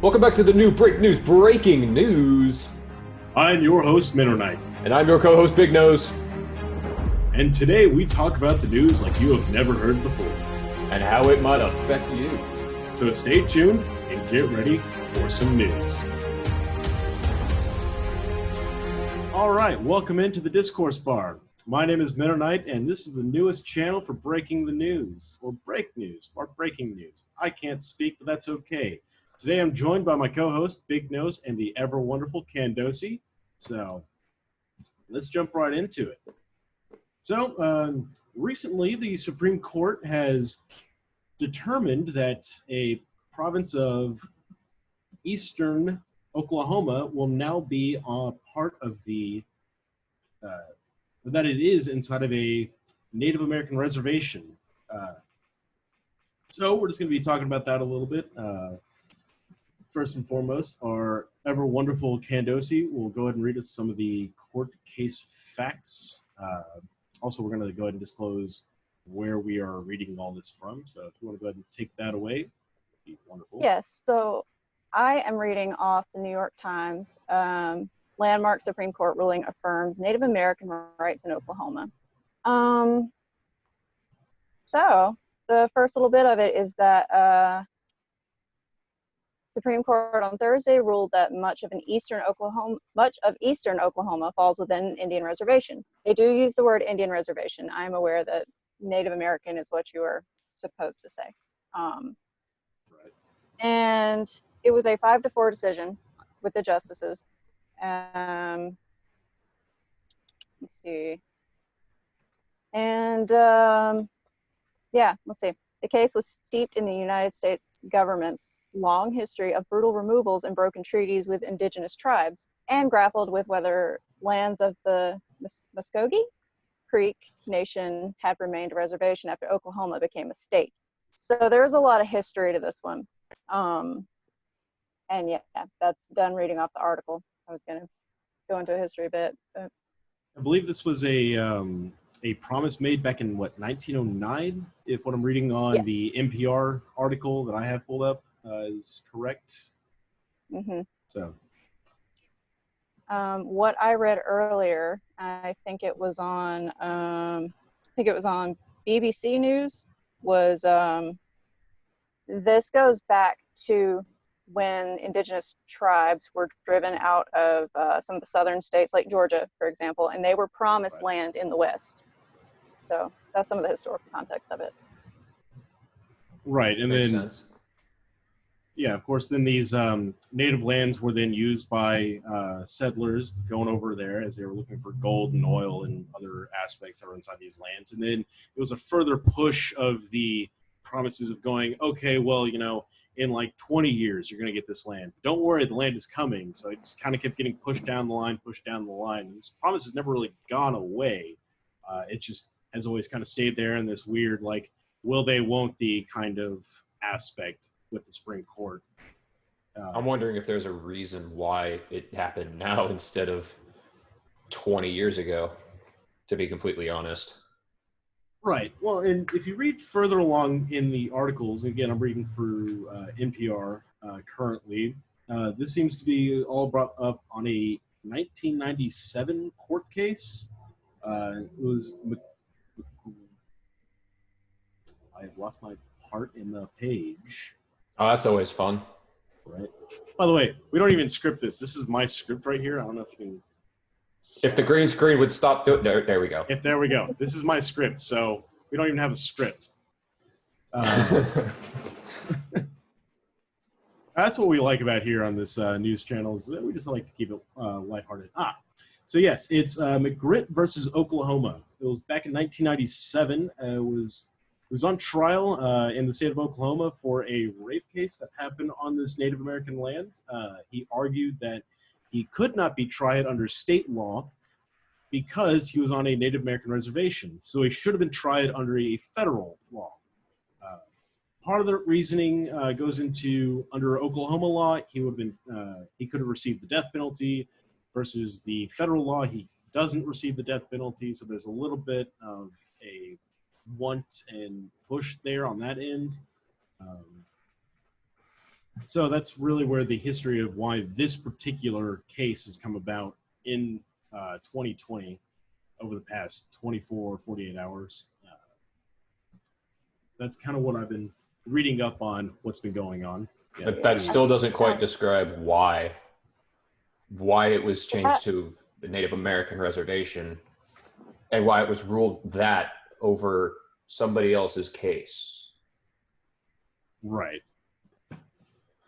Welcome back to the new breaking news. I'm your host, MinnowKnight. And I'm your co-host, Bignose. And today we talk about the news like you have never heard before. And how it might affect you. So stay tuned and get ready for some news. All right, welcome into the Discourse Bar. My name is MinnowKnight, and this is the newest channel for breaking the news, or break news, or breaking news. I can't speak, but that's okay. Today I'm joined by my co-host, Bignose, and the ever-wonderful Kandosii. So let's jump right into it. So recently the Supreme Court has determined that a province of eastern Oklahoma will now be a part of the that it is inside of a Native American reservation. So we're just going to be talking about that a little bit. First and foremost, our ever wonderful Kandosii will go ahead and read us some of the court case facts. Also, we're going to go ahead and disclose where we are reading all this from. So if you want to go ahead and take that away, it'd be wonderful. Yes, so I am reading off the New York Times. Landmark Supreme Court ruling affirms Native American rights in Oklahoma. So the first little bit of it is that Supreme Court on Thursday ruled that much of eastern Oklahoma falls within an Indian reservation. They do use the word Indian reservation. I am aware that Native American is what you are supposed to say. Right. And it was a 5-4 decision with the justices. Let's see. And let's see. The case was steeped in the United States government's long history of brutal removals and broken treaties with indigenous tribes, and grappled with whether lands of the Muskogee Creek Nation had remained a reservation after Oklahoma became a state. So there's a lot of history to this one. And yeah, that's done reading off the article. I was going to go into a history bit. But I believe this was a promise made back in, 1909, if what I'm reading on the NPR article that I have pulled up is correct. Mm-hmm. So, what I read earlier, I think it was on BBC News, was this goes back to when indigenous tribes were driven out of some of the southern states, like Georgia, for example, and they were promised land in the West. So that's some of the historical context of it. Right, and Makes then, sense. yeah, of course, then these native lands were then used by settlers going over there as they were looking for gold and oil and other aspects that were inside these lands. And then it was a further push of the promises of going, okay, well, in like 20 years, you're going to get this land. Don't worry, the land is coming. So it just kind of kept getting pushed down the line. And this promise has never really gone away. It just has always kind of stayed there in this weird, like, will they, won't they kind of aspect with the Supreme Court. I'm wondering if there's a reason why it happened now instead of 20 years ago, to be completely honest. Right. Well, and if you read further along in the articles, again, I'm reading through NPR currently, this seems to be all brought up on a 1997 court case. It was... I have lost my part in the page. Oh, that's always fun. Right. By the way, we don't even script this. This is my script right here. I don't know if you can... If the green screen would stop... There we go. There we go. This is my script, so we don't even have a script. That's what we like about here on this news channel, is that we just like to keep it lighthearted. So yes, it's McGritt versus Oklahoma. It was back in 1997. It was on trial in the state of Oklahoma for a rape case that happened on this Native American land. He argued that he could not be tried under state law because he was on a Native American reservation. So he should have been tried under a federal law. Part of the reasoning goes into, under Oklahoma law, he could have received the death penalty, versus the federal law, he doesn't receive the death penalty. So there's a little bit of a want and push there on that end. So that's really where the history of why this particular case has come about in 2020 over the past 24, 48 hours. That's kind of what I've been reading up on what's been going on. Yeah, But that still doesn't quite describe why it was changed to the Native American reservation and why it was ruled that over somebody else's case. Right.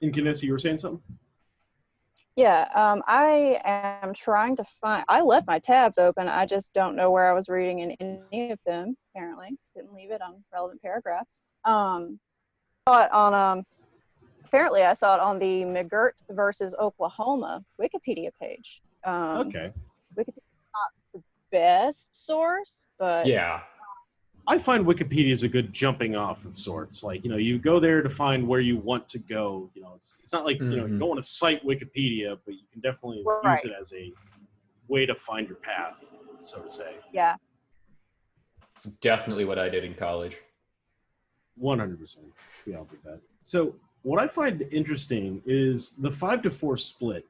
And Kandosii, you were saying something? Yeah, I am trying to find, I left my tabs open. I just don't know where I was reading in any of them, apparently. Didn't leave it on relevant paragraphs. Saw it on, apparently I saw it on the McGirt versus Oklahoma Wikipedia page. Okay. Wikipedia's not the best source, but Yeah. I find Wikipedia is a good jumping off of sorts. Like, you go there to find where you want to go. It's not like, you don't want to cite Wikipedia, but you can definitely use it as a way to find your path, so to say. Yeah. It's definitely what I did in college. 100%. We all did that. So what I find interesting is the 5-4 split.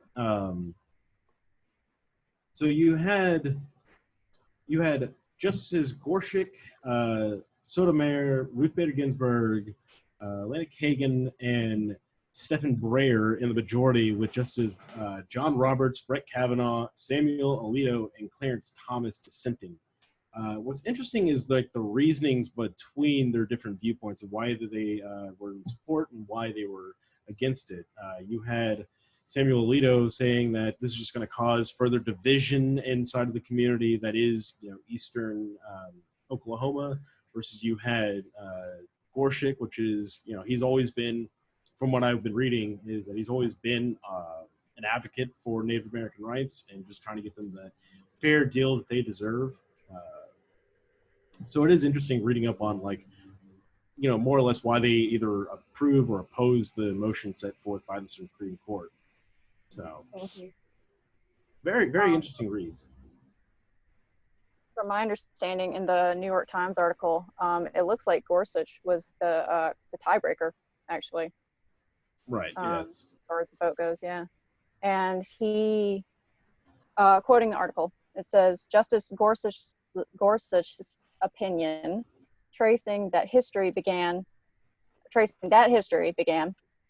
So you had Justices Gorsuch, Sotomayor, Ruth Bader Ginsburg, Atlantic Kagan, and Stephen Breyer in the majority, with Justices John Roberts, Brett Kavanaugh, Samuel Alito, and Clarence Thomas dissenting. What's interesting is like the reasonings between their different viewpoints of why they were in support and why they were against it. You had Samuel Alito saying that this is just going to cause further division inside of the community that is, eastern Oklahoma, versus you had Gorsuch, which is, he's always been, from what I've been reading, is that he's always been an advocate for Native American rights and just trying to get them the fair deal that they deserve. So it is interesting reading up on, like, more or less why they either approve or oppose the motion set forth by the Supreme Court. So, very, very interesting reads. From my understanding, in the New York Times article, it looks like Gorsuch was the tiebreaker, actually. Right. Yes. As far as the vote goes, yeah. And he, quoting the article, it says, Justice Gorsuch's opinion, tracing that history began.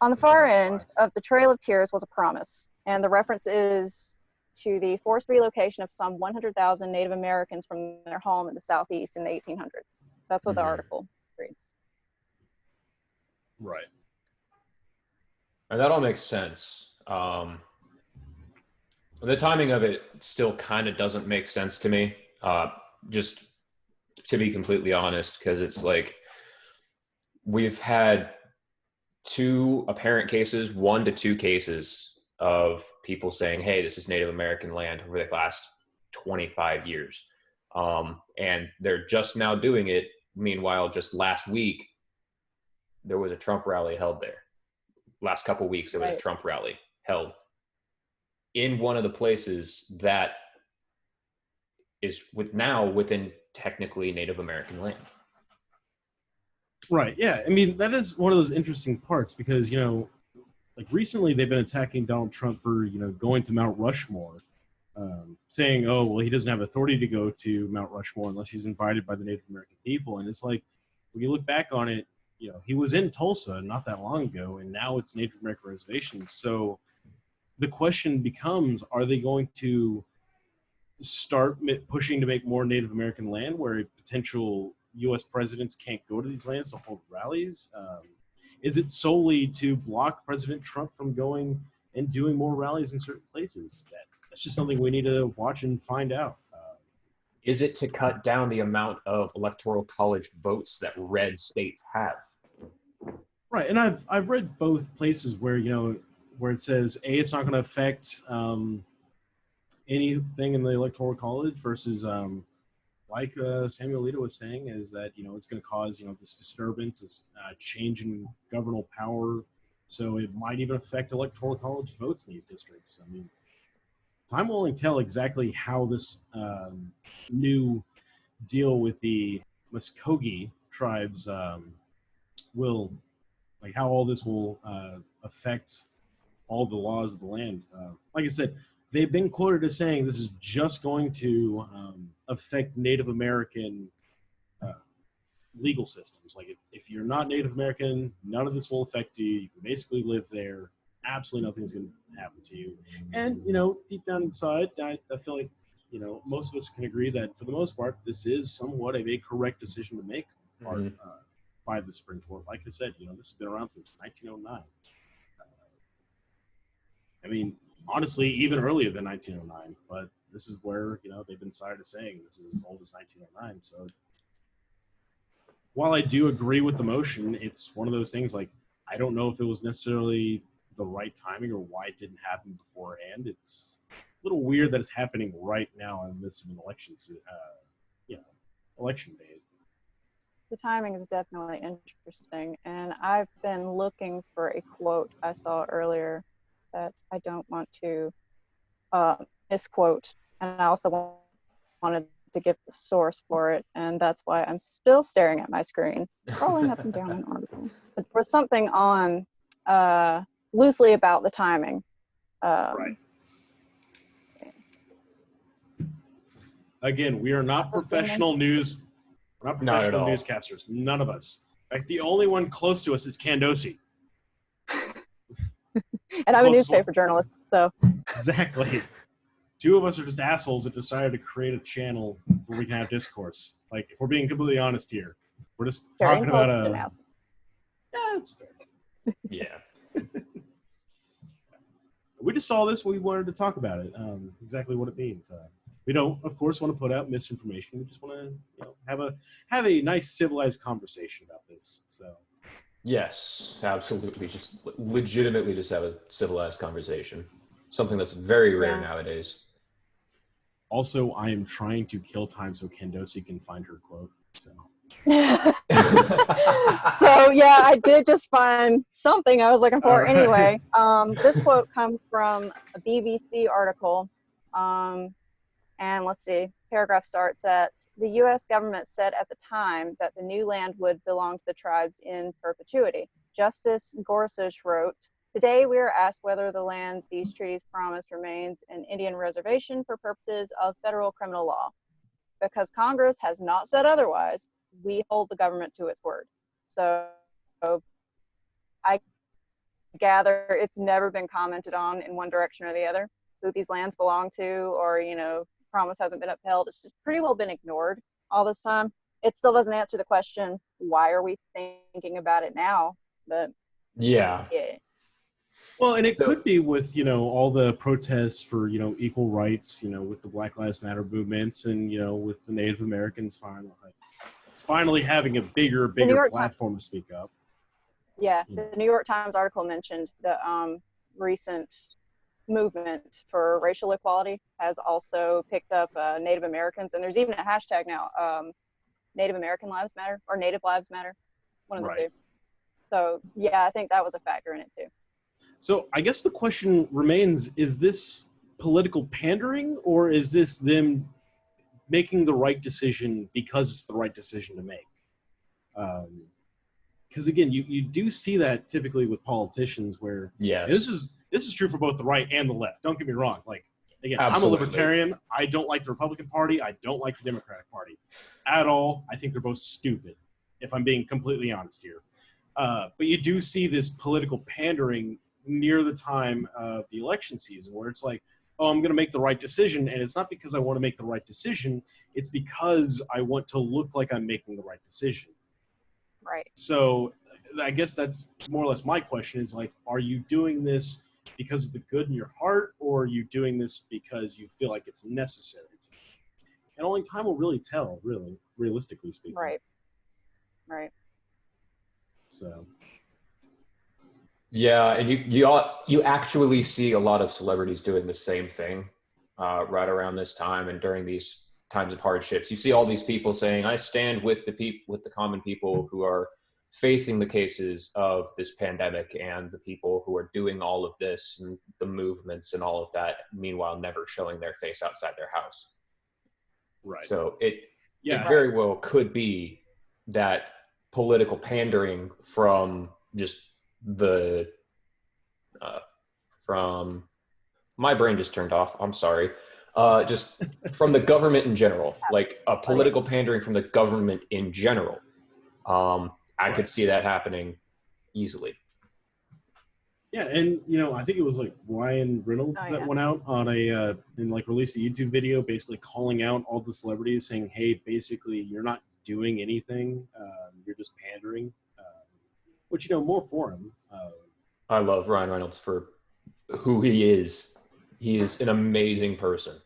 On the far end of the Trail of Tears was a promise, and the reference is to the forced relocation of some 100,000 Native Americans from their home in the Southeast in the 1800s. That's what the article reads. Right. And that all makes sense. The timing of it still kind of doesn't make sense to me, just to be completely honest, because it's like we've had 2 apparent cases, 1 to 2 cases of people saying, hey, this is Native American land over the last 25 years. And they're just now doing it. Meanwhile, just last week, there was a Trump rally held there. Last couple weeks, there was a Trump rally held in one of the places that is within technically Native American land. Right. Yeah. I mean, that is one of those interesting parts because, like recently they've been attacking Donald Trump for, going to Mount Rushmore, saying, oh, well, he doesn't have authority to go to Mount Rushmore unless he's invited by the Native American people. And it's like, when you look back on it, he was in Tulsa not that long ago, and now it's Native American reservations. So the question becomes, are they going to start pushing to make more Native American land where potential U.S. presidents can't go to these lands to hold rallies? Is it solely to block President Trump from going and doing more rallies in certain places? That's just something we need to watch and find out. Is it to cut down the amount of electoral college votes that red states have? Right, and I've read both places where where it says it's not going to affect anything in the electoral college versus like Samuel Alito was saying, is that it's going to cause this disturbance, this change in governmental power, so it might even affect electoral college votes in these districts. I mean, time will only tell exactly how this new deal with the Muskogee tribes will, like, how all this will affect all the laws of the land. Like I said, they've been quoted as saying this is just going to affect Native American legal systems. Like if you're not Native American, none of this will affect you. You can basically live there. Absolutely nothing's going to happen to you. And, deep down inside, I feel like, most of us can agree that for the most part, this is somewhat of a correct decision to make by the Supreme Court. Like I said, this has been around since 1909. I mean, honestly, even earlier than 1909, but this is where, they've been cited as saying this is as old as 1909. So while I do agree with the motion, it's one of those things like, I don't know if it was necessarily the right timing or why it didn't happen beforehand. It's a little weird that it's happening right now in the midst of an election, election day. The timing is definitely interesting, and I've been looking for a quote I saw earlier that I don't want to misquote, and I also wanted to give the source for it, and that's why I'm still staring at my screen, scrolling up and down an article. But there was something on loosely about the timing. Right. Again, we are not professional news. We're not professional newscasters. None of us. In fact, the only one close to us is Kandosii. And I'm a newspaper journalist, so. Exactly. Two of us are just assholes that decided to create a channel where we can have discourse. Like, if we're being completely honest here, we're just talking about Yeah, that's fair. Yeah. We just saw this. We wanted to talk about it. Exactly what it means. We don't, of course, want to put out misinformation. We just want to, have a nice civilized conversation about this. So. Yes, absolutely. Just legitimately just have a civilized conversation. Something that's very rare nowadays. Also, I am trying to kill time so Kandosii can find her quote. So. So yeah, I did just find something I was looking for. Right. Anyway. This quote comes from a BBC article. And let's see, paragraph starts at, the U.S. government said at the time that the new land would belong to the tribes in perpetuity. Justice Gorsuch wrote, today we are asked whether the land these treaties promised remains an Indian reservation for purposes of federal criminal law. Because Congress has not said otherwise, we hold the government to its word. So I gather it's never been commented on in one direction or the other, who these lands belong to, or, promise hasn't been upheld. It's just pretty well been ignored all this time. It still doesn't answer the question, why are we thinking about it now? But yeah. Well, and it could be with, all the protests for, equal rights, with the Black Lives Matter movements and, with the Native Americans finally having a bigger platform to speak up. Yeah, the New York Times article mentioned the recent movement for racial equality has also picked up Native Americans, and there's even a hashtag now, Native American Lives Matter, or Native Lives Matter, one of the two. So yeah, I think that was a factor in it too. So I guess the question remains, is this political pandering, or is this them making the right decision because it's the right decision to make? Because again, you do see that typically with politicians where this is true for both the right and the left. Don't get me wrong. Like, again, absolutely. I'm a libertarian. I don't like the Republican Party. I don't like the Democratic Party at all. I think they're both stupid, if I'm being completely honest here. But you do see this political pandering near the time of the election season where it's like, oh, I'm going to make the right decision. And it's not because I want to make the right decision. It's because I want to look like I'm making the right decision. Right. So I guess that's more or less my question is like, are you doing this because of the good in your heart, or are you doing this because you feel like it's necessary to? And only time will really tell, really, realistically speaking. Right. So. Yeah, and you actually see a lot of celebrities doing the same thing right around this time and during these times of hardships. You see all these people saying, "I stand with the common people who are facing the cases of this pandemic and the people who are doing all of this and the movements and all of that." Meanwhile, never showing their face outside their house. Right. So it very well could be that political pandering from just the from my brain just turned off. I'm sorry. Just from the government in general, like a political pandering from the government in general. I could see that happening easily. Yeah, and I think it was like Ryan Reynolds that went out on and like released a YouTube video basically calling out all the celebrities, saying, "Hey, basically, you're not doing anything. You're just pandering." Which more for him. I love Ryan Reynolds for who he is. He is an amazing person.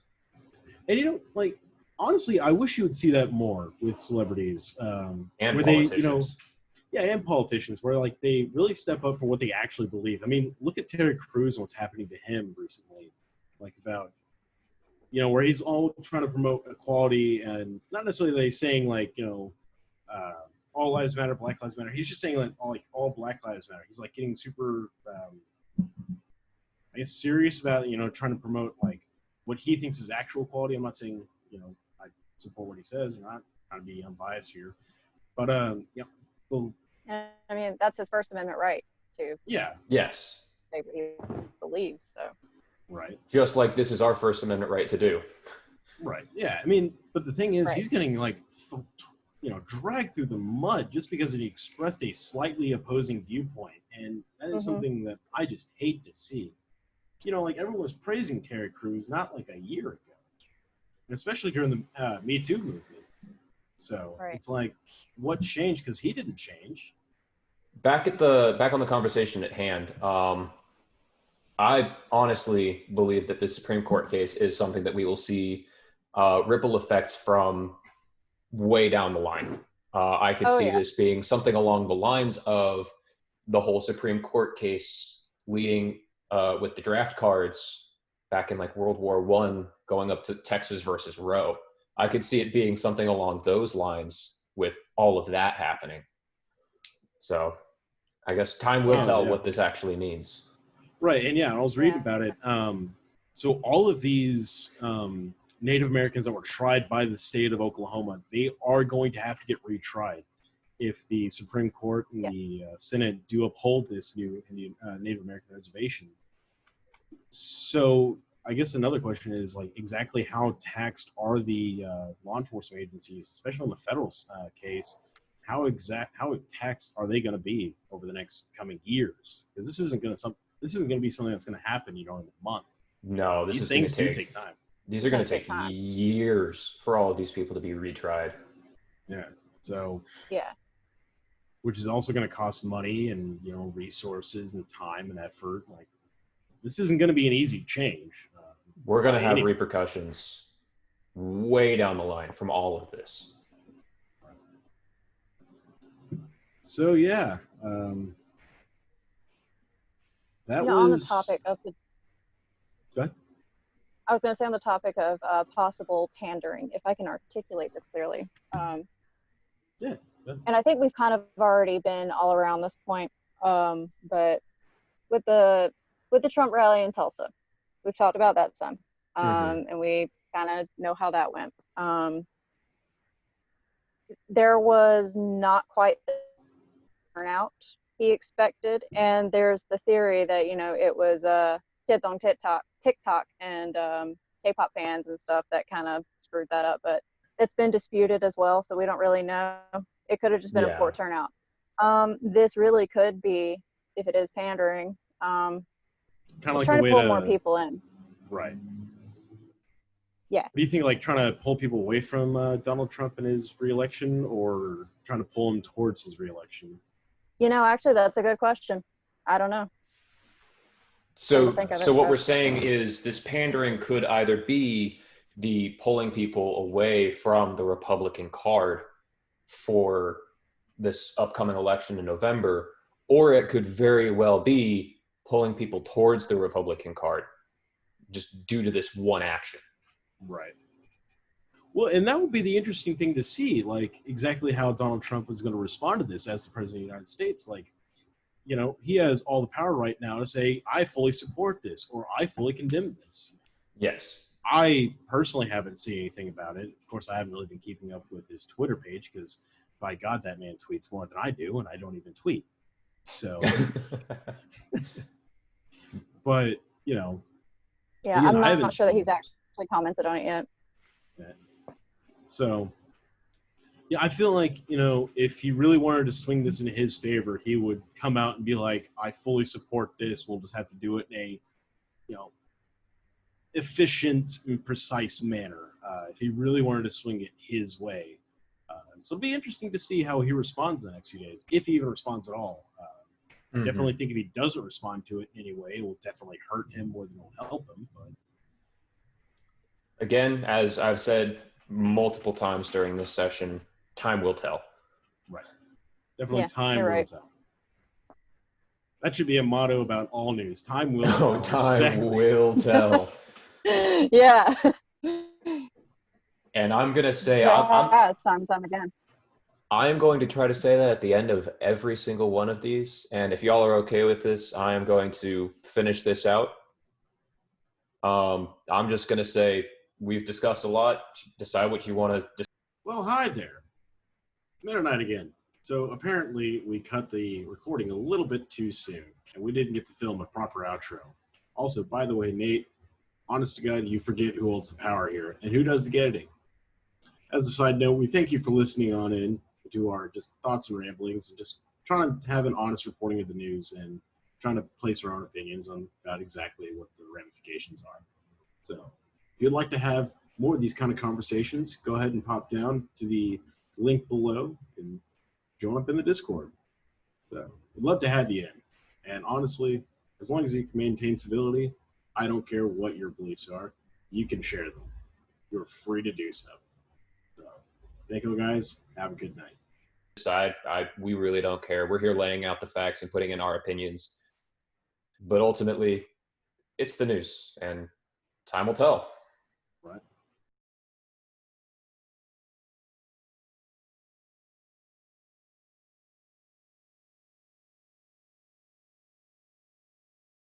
And like honestly, I wish you would see that more with celebrities, and where politicians. and politicians, where like they really step up for what they actually believe. I mean, look at Terry Crews and what's happening to him recently, like about where he's all trying to promote equality and not necessarily saying like all lives matter, Black Lives Matter. He's just saying like all Black Lives Matter. He's like getting super, I guess, serious about trying to promote like what he thinks is actual equality. I'm not saying I support what he says. I'm not trying to be unbiased here, but well, I mean, that's his First Amendment right to. Yeah. Yes. Say what he believes. So. Right. Just like this is our First Amendment right to do. Right. Yeah. I mean, but the thing is, he's getting like, dragged through the mud just because he expressed a slightly opposing viewpoint, and that is something that I just hate to see. Like everyone was praising Terry Crews not like a year ago, and especially during the Me Too movement. So it's like, what changed? Because he didn't change. Back on the conversation at hand, I honestly believe that this Supreme Court case is something that we will see ripple effects from way down the line. I could see this being something along the lines of the whole Supreme Court case leading with the draft cards back in like World War I, going up to Texas versus Roe. I could see it being something along those lines with all of that happening. So I guess time will tell what this actually means. Right, and I was reading about it. So all of these Native Americans that were tried by the state of Oklahoma, they are going to have to get retried if the Supreme Court and the Senate do uphold this new Indian Native American reservation. So I guess another question is like exactly how taxed are the law enforcement agencies, especially in the federal case? How taxed are they going to be over the next coming years? Because this isn't going to be something that's going to happen, in a month. No, these things do take time. These are going to take years for all of these people to be retried. Yeah. So. Yeah. Which is also going to cost money and resources and time and effort. Like, this isn't going to be an easy change. We're going to have repercussions way down the line from all of this. So that was on the topic of the. Go ahead. I was going to say on the topic of possible pandering, if I can articulate this clearly. Yeah. And I think we've kind of already been all around this point, but with the Trump rally in Tulsa, we've talked about that some, and we kind of know how that went. There was not quite the turnout he expected, and there's the theory that it was kids on TikTok and K-pop fans and stuff that kind of screwed that up, but it's been disputed as well, so we don't really know. It could have just been a poor turnout. This really could be, if it is pandering, kind of like trying to pull more people in. Right. Yeah. What do you think, like trying to pull people away from Donald Trump and his reelection, or trying to pull him towards his reelection? Actually, that's a good question. I don't know. So what we're saying is this pandering could either be the pulling people away from the Republican card for this upcoming election in November, or it could very well be pulling people towards the Republican card just due to this one action. Right. Well, and that would be the interesting thing to see, like exactly how Donald Trump is going to respond to this as the president of the United States. Like, he has all the power right now to say, I fully support this, or I fully condemn this. Yes. I personally haven't seen anything about it. Of course, I haven't really been keeping up with his Twitter page because, by God, that man tweets more than I do, and I don't even tweet. So, But, you know, Yeah, again, I'm I not haven't sure that seen he's actually commented on it yet. that. So, yeah, I feel like, you know, if he really wanted to swing this in his favor, he would come out and be like, I fully support this. We'll just have to do it in a, you know, efficient and precise manner. If he really wanted to swing it his way. So it'll be interesting to see how he responds in the next few days, if he even responds at all. Definitely think if he doesn't respond to it in any way, it will definitely hurt him more than it will help him. But Again, as I've said multiple times during this session, time will tell. right, definitely Yeah, time you're will right. tell. That should be a motto about all news. Time will tell. Oh, time Exactly. will tell. Yeah. And I'm gonna say Yes, time and time again. I'm going to try to say that at the end of every single one of these. And if y'all are okay with this, I am going to finish this out. I'm just gonna say we've discussed a lot. Decide what you want to. Well, hi there. MinnowKnight again. So apparently we cut the recording a little bit too soon, and we didn't get to film a proper outro. Also, by the way, Nate, honest to God, you forget who holds the power here and who does the editing. As a side note, we thank you for listening on in to our just thoughts and ramblings and just trying to have an honest reporting of the news and trying to place our own opinions on about exactly what the ramifications are. So if you'd like to have more of these kind of conversations, go ahead and pop down to the link below and join up in the Discord. So we'd love to have you in. And honestly, as long as you can maintain civility, I don't care what your beliefs are. You can share them. You're free to do so. So thank you guys. Have a good night. Decide. We really don't care. We're here laying out the facts and putting in our opinions. But ultimately, it's the news, and time will tell.